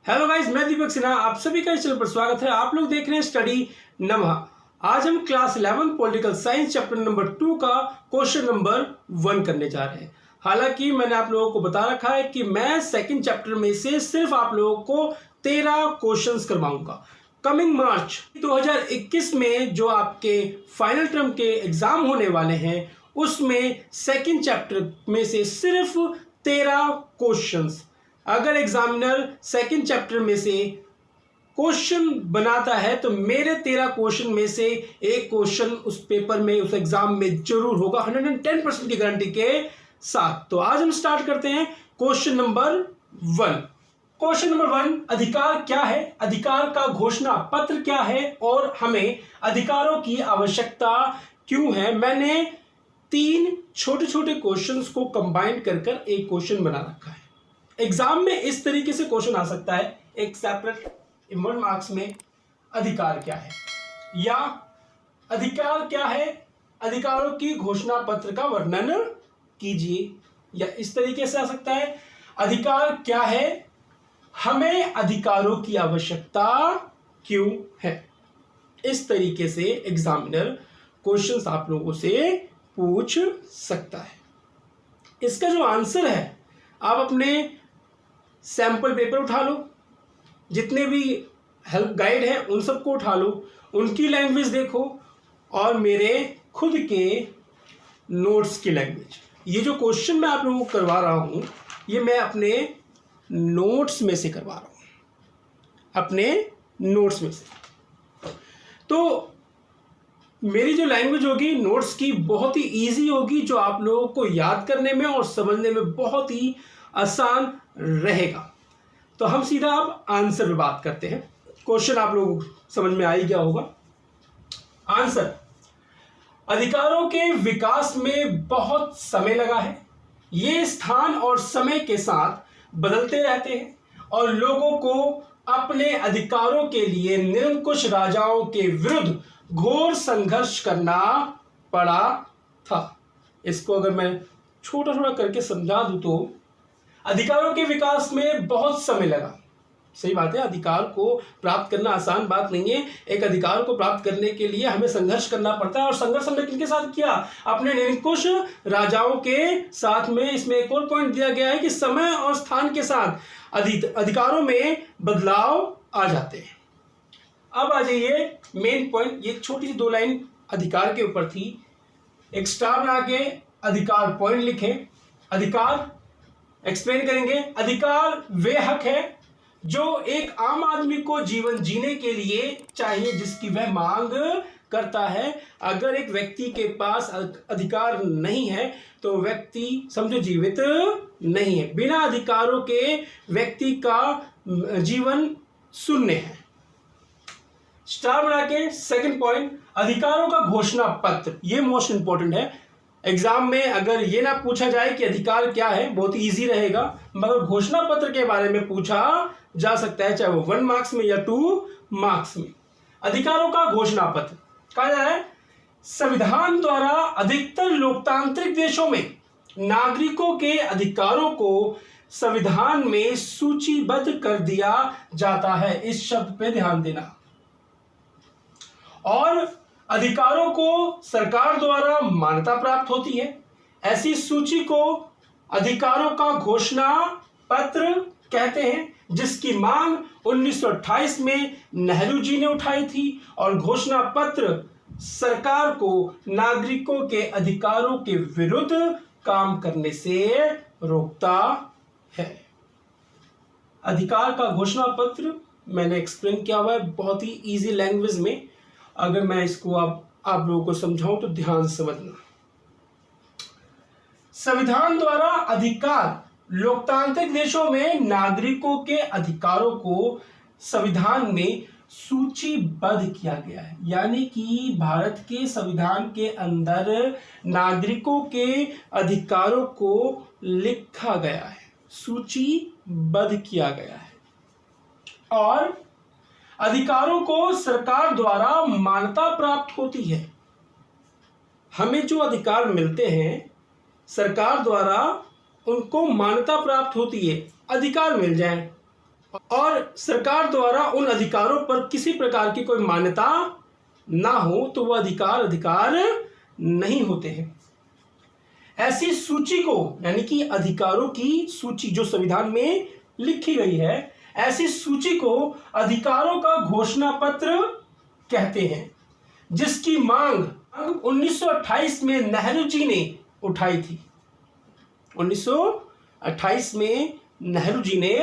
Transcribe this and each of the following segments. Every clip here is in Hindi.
हेलो गाइस, मैं दीपक सिन्हा, आप सभी का इस चैनल पर स्वागत है। आप लोग देख रहे हैं स्टडी नमः। आज हम class 11 political science chapter number 2 का क्वेश्चन नंबर 1 करने जा रहे हैं। हालांकि मैंने आप लोगों को बता रखा है कि मैं सेकंड चैप्टर में से सिर्फ आप लोगों को 13 क्वेश्चंस करवाऊंगा। कमिंग मार्च 2021 में जो आपके फाइनल टर्म के एग्जाम होने वाले हैं उसमें सेकंड चैप्टर में से सिर्फ 13 क्वेश्चंस। अगर एग्जामिनर सेकंड चैप्टर में से क्वेश्चन बनाता है तो मेरे 13 क्वेश्चन में से एक क्वेश्चन उस पेपर में, उस एग्जाम में जरूर होगा 110% की गारंटी के साथ। तो आज हम स्टार्ट करते हैं क्वेश्चन नंबर 1। क्वेश्चन नंबर 1, अधिकार क्या है, अधिकार का घोषणा पत्र क्या है और हमें अधिकारों की आवश्यकता क्यों है। मैंने 3 छोटे छोटे क्वेश्चंस को कंबाइन कर एक क्वेश्चन बना रखा है। एग्जाम में इस तरीके से क्वेश्चन आ सकता है, एक सेपरेट 1 मार्क्स में, अधिकार क्या है, या अधिकार क्या है, अधिकारों की घोषणा पत्र का वर्णन कीजिए, या इस तरीके से आ सकता है, अधिकार क्या है, हमें अधिकारों की आवश्यकता क्यों है। इस तरीके से एग्जामिनर क्वेश्चंस आप लोगों से पूछ सकता है। इसका जो आंसर है, आप अपने सैंपल पेपर उठा लो, जितने भी हेल्प गाइड है उन सबको उठा लो, उनकी लैंग्वेज देखो और मेरे खुद के नोट्स की लैंग्वेज। ये जो क्वेश्चन मैं आप लोगों को करवा रहा हूँ ये मैं अपने नोट्स में से करवा रहा हूँ, अपने नोट्स में से। तो मेरी जो लैंग्वेज होगी नोट्स की बहुत ही ईजी होगी, जो आप लोगों को याद करने में और समझने में बहुत ही आसान रहेगा। तो हम सीधा अब आंसर पे बात करते हैं। क्वेश्चन आप लोगों को समझ में आ ही गया होगा। आंसर, अधिकारों के विकास में बहुत समय लगा है। ये स्थान और समय के साथ बदलते रहते हैं और लोगों को अपने अधिकारों के लिए निरंकुश राजाओं के विरुद्ध घोर संघर्ष करना पड़ा था। इसको अगर मैं छोटा छोटा करके समझा दूं तो अधिकारों के विकास में बहुत समय लगा। सही बात है, अधिकार को प्राप्त करना आसान बात नहीं है। एक अधिकार को प्राप्त करने के लिए हमें संघर्ष करना पड़ता है, और संघर्ष हमने किनके साथ किया? अपने निरंकुश राजाओं के साथ में। इसमें एक और पॉइंट दिया गया है कि समय और स्थान के साथ अधिकारों में बदलाव आ जाते हैं। अब आ जाइए मेन पॉइंट। ये छोटी सी 2 लाइन अधिकार के ऊपर थी, एक स्टार बना के अधिकार पॉइंट लिखें। अधिकार एक्सप्लेन करेंगे। अधिकार वे हक है जो एक आम आदमी को जीवन जीने के लिए चाहिए, जिसकी वह मांग करता है। अगर एक व्यक्ति के पास अधिकार नहीं है तो व्यक्ति समझो जीवित नहीं है। बिना अधिकारों के व्यक्ति का जीवन शून्य है। स्टार बना के सेकंड पॉइंट, अधिकारों का घोषणा पत्र। ये मोस्ट इंपॉर्टेंट है। एग्जाम में अगर ये ना पूछा जाए कि अधिकार क्या है, बहुत इजी रहेगा, मगर घोषणा पत्र के बारे में पूछा जा सकता है, चाहे वो 1 मार्क्स में या 2 मार्क्स में। अधिकारों का घोषणा पत्र कहा जा रहा है, संविधान द्वारा अधिकतर लोकतांत्रिक देशों में नागरिकों के अधिकारों को संविधान में सूचीबद्ध कर दिया जाता है। इस शब्द पे ध्यान देना। और अधिकारों को सरकार द्वारा मान्यता प्राप्त होती है। ऐसी सूची को अधिकारों का घोषणा पत्र कहते हैं, जिसकी मांग 1928 में नेहरू जी ने उठाई थी। और घोषणा पत्र सरकार को नागरिकों के अधिकारों के विरुद्ध काम करने से रोकता है। अधिकार का घोषणा पत्र मैंने एक्सप्लेन किया हुआ है बहुत ही इजी लैंग्वेज में। अगर मैं इसको आप लोगों को समझाऊं तो ध्यान से समझना। संविधान द्वारा अधिकार, लोकतांत्रिक देशों में नागरिकों के अधिकारों को संविधान में सूचीबद्ध किया गया है। यानी कि भारत के संविधान के अंदर नागरिकों के अधिकारों को लिखा गया है, सूचीबद्ध किया गया है। और अधिकारों को सरकार द्वारा मान्यता प्राप्त होती है। हमें जो अधिकार मिलते हैं सरकार द्वारा उनको मान्यता प्राप्त होती है, अधिकार मिल जाए। और सरकार द्वारा उन अधिकारों पर किसी प्रकार की कोई मान्यता ना हो तो वह अधिकार नहीं होते हैं। ऐसी सूची को, यानी कि अधिकारों की सूची जो संविधान में लिखी गई है, ऐसी सूची को अधिकारों का घोषणा पत्र कहते हैं, जिसकी मांग 1928 में नेहरू जी ने उठाई थी। 1928 में नेहरू जी ने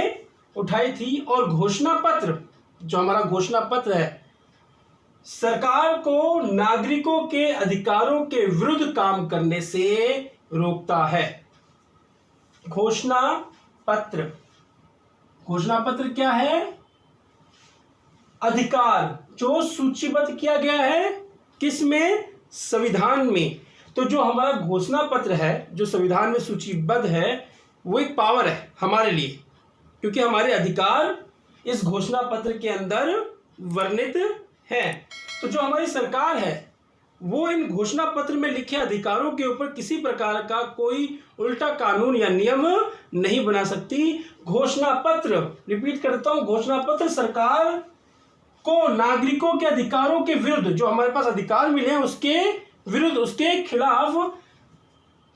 उठाई थी। और घोषणा पत्र, जो हमारा घोषणा पत्र है, सरकार को नागरिकों के अधिकारों के विरुद्ध काम करने से रोकता है। घोषणा पत्र, घोषणा पत्र क्या है? अधिकार जो सूचीबद्ध किया गया है, किसमें? संविधान में। तो जो हमारा घोषणा पत्र है, जो संविधान में सूचीबद्ध है, वो एक पावर है हमारे लिए, क्योंकि हमारे अधिकार इस घोषणा पत्र के अंदर वर्णित हैं। तो जो हमारी सरकार है, वो इन घोषणा पत्र में लिखे अधिकारों के ऊपर किसी प्रकार का कोई उल्टा कानून या नियम नहीं बना सकती। घोषणा पत्र, रिपीट करता हूं, घोषणा पत्र सरकार को नागरिकों के अधिकारों के विरुद्ध, जो हमारे पास अधिकार मिले हैं उसके विरुद्ध, उसके खिलाफ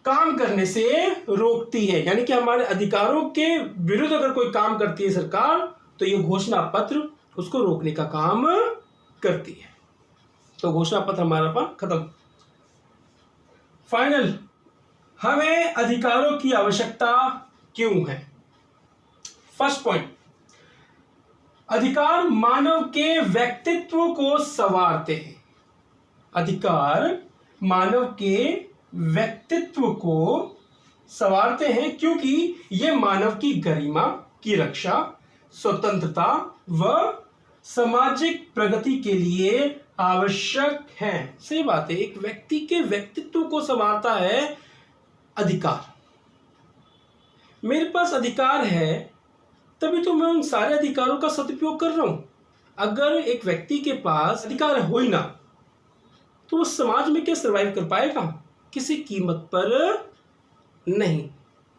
काम करने से रोकती है। यानी कि हमारे अधिकारों के विरुद्ध अगर कोई काम करती है सरकार, तो ये घोषणा पत्र उसको रोकने का काम करती है। तो घोषणा पत्र हमारा पर खत्म। फाइनल, हमें अधिकारों की आवश्यकता क्यों है? फर्स्ट पॉइंट, अधिकार मानव के व्यक्तित्व को संवारते हैं। अधिकार मानव के व्यक्तित्व को संवारते हैं, क्योंकि ये मानव की गरिमा की रक्षा, स्वतंत्रता व सामाजिक प्रगति के लिए आवश्यक है। सही बात है, एक व्यक्ति के व्यक्तित्व को संवारता है अधिकार। मेरे पास अधिकार है तभी तो मैं उन सारे अधिकारों का सदुपयोग कर रहा हूं। अगर एक व्यक्ति के पास अधिकार हो ही ना, तो वो समाज में क्या सर्वाइव कर पाएगा? किसी कीमत पर नहीं।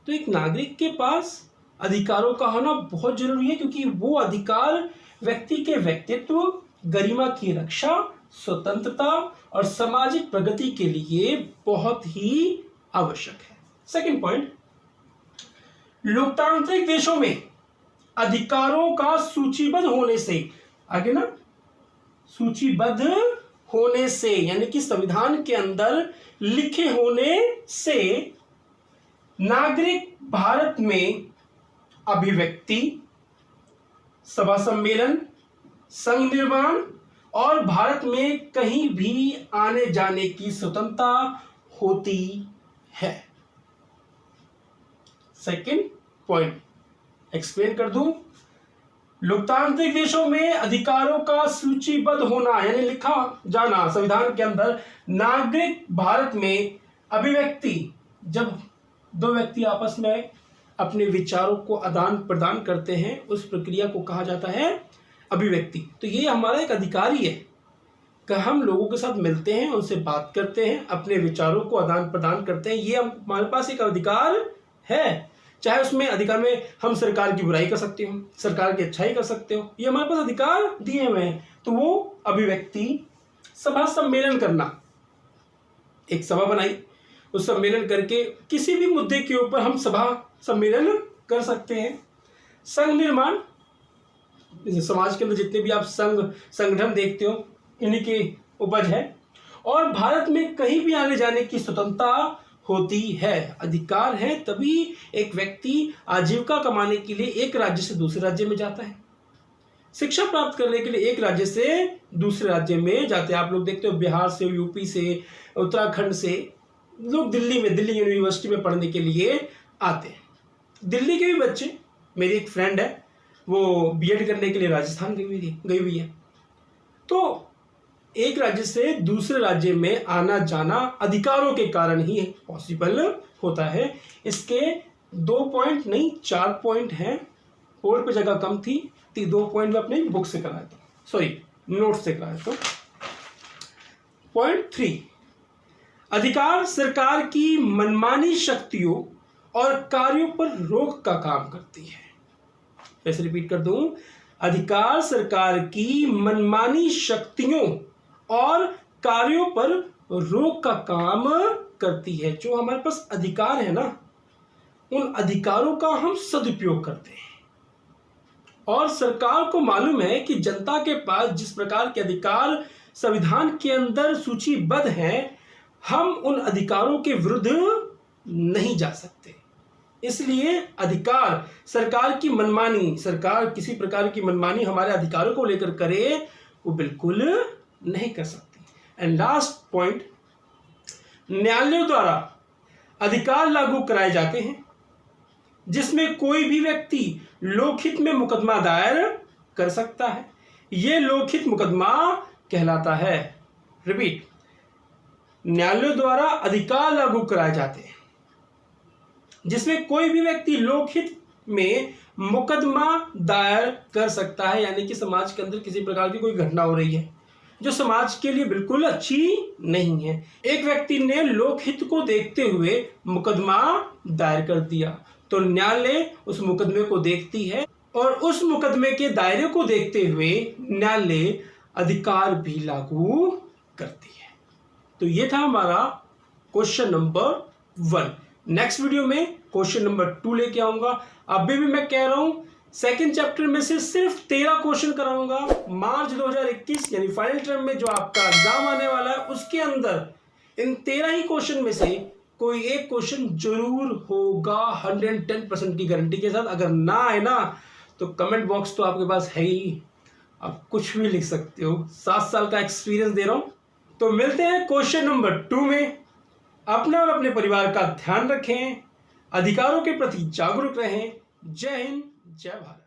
तो एक नागरिक के पास अधिकारों का होना बहुत जरूरी है, क्योंकि वो अधिकार व्यक्ति के व्यक्तित्व, गरिमा की रक्षा, स्वतंत्रता और सामाजिक प्रगति के लिए बहुत ही आवश्यक है। सेकंड पॉइंट, लोकतांत्रिक देशों में अधिकारों का सूचीबद्ध होने से, आगे ना, सूचीबद्ध होने से यानी कि संविधान के अंदर लिखे होने से नागरिक भारत में अभिव्यक्ति, सभा सम्मेलन, संघ निर्माण और भारत में कहीं भी आने जाने की स्वतंत्रता होती है। सेकंड पॉइंट एक्सप्लेन कर दूं, लोकतांत्रिक देशों में अधिकारों का सूचीबद्ध होना यानी लिखा जाना संविधान के अंदर, नागरिक भारत में अभिव्यक्ति, जब दो व्यक्ति आपस में अपने विचारों को आदान प्रदान करते हैं, उस प्रक्रिया को कहा जाता है अभिव्यक्ति। तो ये हमारा एक अधिकार ही है कि हम लोगों के साथ मिलते हैं, उनसे बात करते हैं, अपने विचारों को आदान प्रदान करते हैं। ये हमारे पास एक अधिकार है। चाहे उसमें अधिकार में हम सरकार की बुराई कर सकते हो, सरकार की अच्छाई कर सकते हो, ये हमारे पास अधिकार दिए हुए हैं। तो वो अभिव्यक्ति, सभा सम्मेलन करना, एक सभा बनाई, उस सम्मेलन करके किसी भी मुद्दे के ऊपर हम सभा सम्मेलन कर सकते हैं। संघ निर्माण, समाज के अंदर जितने भी आप संगठन देखते हो, इन्हीं की उपज है। और भारत में कहीं भी आने जाने की स्वतंत्रता होती है। अधिकार है तभी एक व्यक्ति आजीविका कमाने के लिए एक राज्य से दूसरे राज्य में जाता है, शिक्षा प्राप्त करने के लिए एक राज्य से दूसरे राज्य में जाते हैं। आप लोग देखते हो बिहार से, यूपी से, उत्तराखंड से लोग दिल्ली यूनिवर्सिटी में पढ़ने के लिए आते हैं। दिल्ली के भी बच्चे, मेरी एक फ्रेंड है, वो बीएड करने के लिए राजस्थान गई हुई है। तो एक राज्य से दूसरे राज्य में आना जाना अधिकारों के कारण ही पॉसिबल होता है। इसके 2 पॉइंट नहीं 4 पॉइंट हैं। बोर्ड पे जगह कम थी, 2 पॉइंट में अपने बुक से कराया था, सॉरी नोट से कराया था। पॉइंट 3, अधिकार सरकार की मनमानी शक्तियों और कार्यों पर रोक का काम करती है। वैसे रिपीट कर दूं, अधिकार सरकार की मनमानी शक्तियों और कार्यों पर रोक का काम करती है। जो हमारे पास अधिकार है ना, उन अधिकारों का हम सदुपयोग करते हैं और सरकार को मालूम है कि जनता के पास जिस प्रकार के अधिकार संविधान के अंदर सूचीबद्ध हैं, हम उन अधिकारों के विरुद्ध नहीं जा सकते। इसलिए अधिकार सरकार की मनमानी, सरकार किसी प्रकार की मनमानी हमारे अधिकारों को लेकर करे, वो बिल्कुल नहीं कर सकती। एंड लास्ट पॉइंट, न्यायालयों द्वारा अधिकार लागू कराए जाते हैं जिसमें कोई भी व्यक्ति लोकहित में मुकदमा दायर कर सकता है। यह लोकहित मुकदमा कहलाता है। रिपीट, न्यायालयों द्वारा अधिकार लागू कराए जाते हैं जिसमें कोई भी व्यक्ति लोकहित में मुकदमा दायर कर सकता है, यानी कि समाज के अंदर किसी प्रकार की कोई घटना हो रही है जो समाज के लिए बिल्कुल अच्छी नहीं है। एक व्यक्ति ने लोकहित को देखते हुए मुकदमा दायर कर दिया, तो न्यायालय उस मुकदमे को देखती है और उस मुकदमे के दायरे को देखते हुए न्यायालय अधिकार भी लागू करती है। तो ये था हमारा क्वेश्चन नंबर 1। नेक्स्ट वीडियो में क्वेश्चन नंबर 2 लेके आऊंगा। अभी भी मैं कह रहा हूं सेकंड चैप्टर में से सिर्फ 13 क्वेश्चन कराऊंगा। मार्च 2021 यानी फाइनल टर्म में जो आपका एग्जाम आने वाला है, उसके अंदर इन 13 ही क्वेश्चन में से कोई एक क्वेश्चन जरूर होगा 110% की गारंटी के साथ। अगर ना आए ना, तो कमेंट बॉक्स तो आपके पास है ही, आप कुछ भी लिख सकते हो। 7 साल का एक्सपीरियंस दे रहा हूं। तो मिलते हैं क्वेश्चन नंबर 2 में। अपना और अपने परिवार का ध्यान रखें, अधिकारों के प्रति जागरूक रहें। जय हिंद, जय भारत।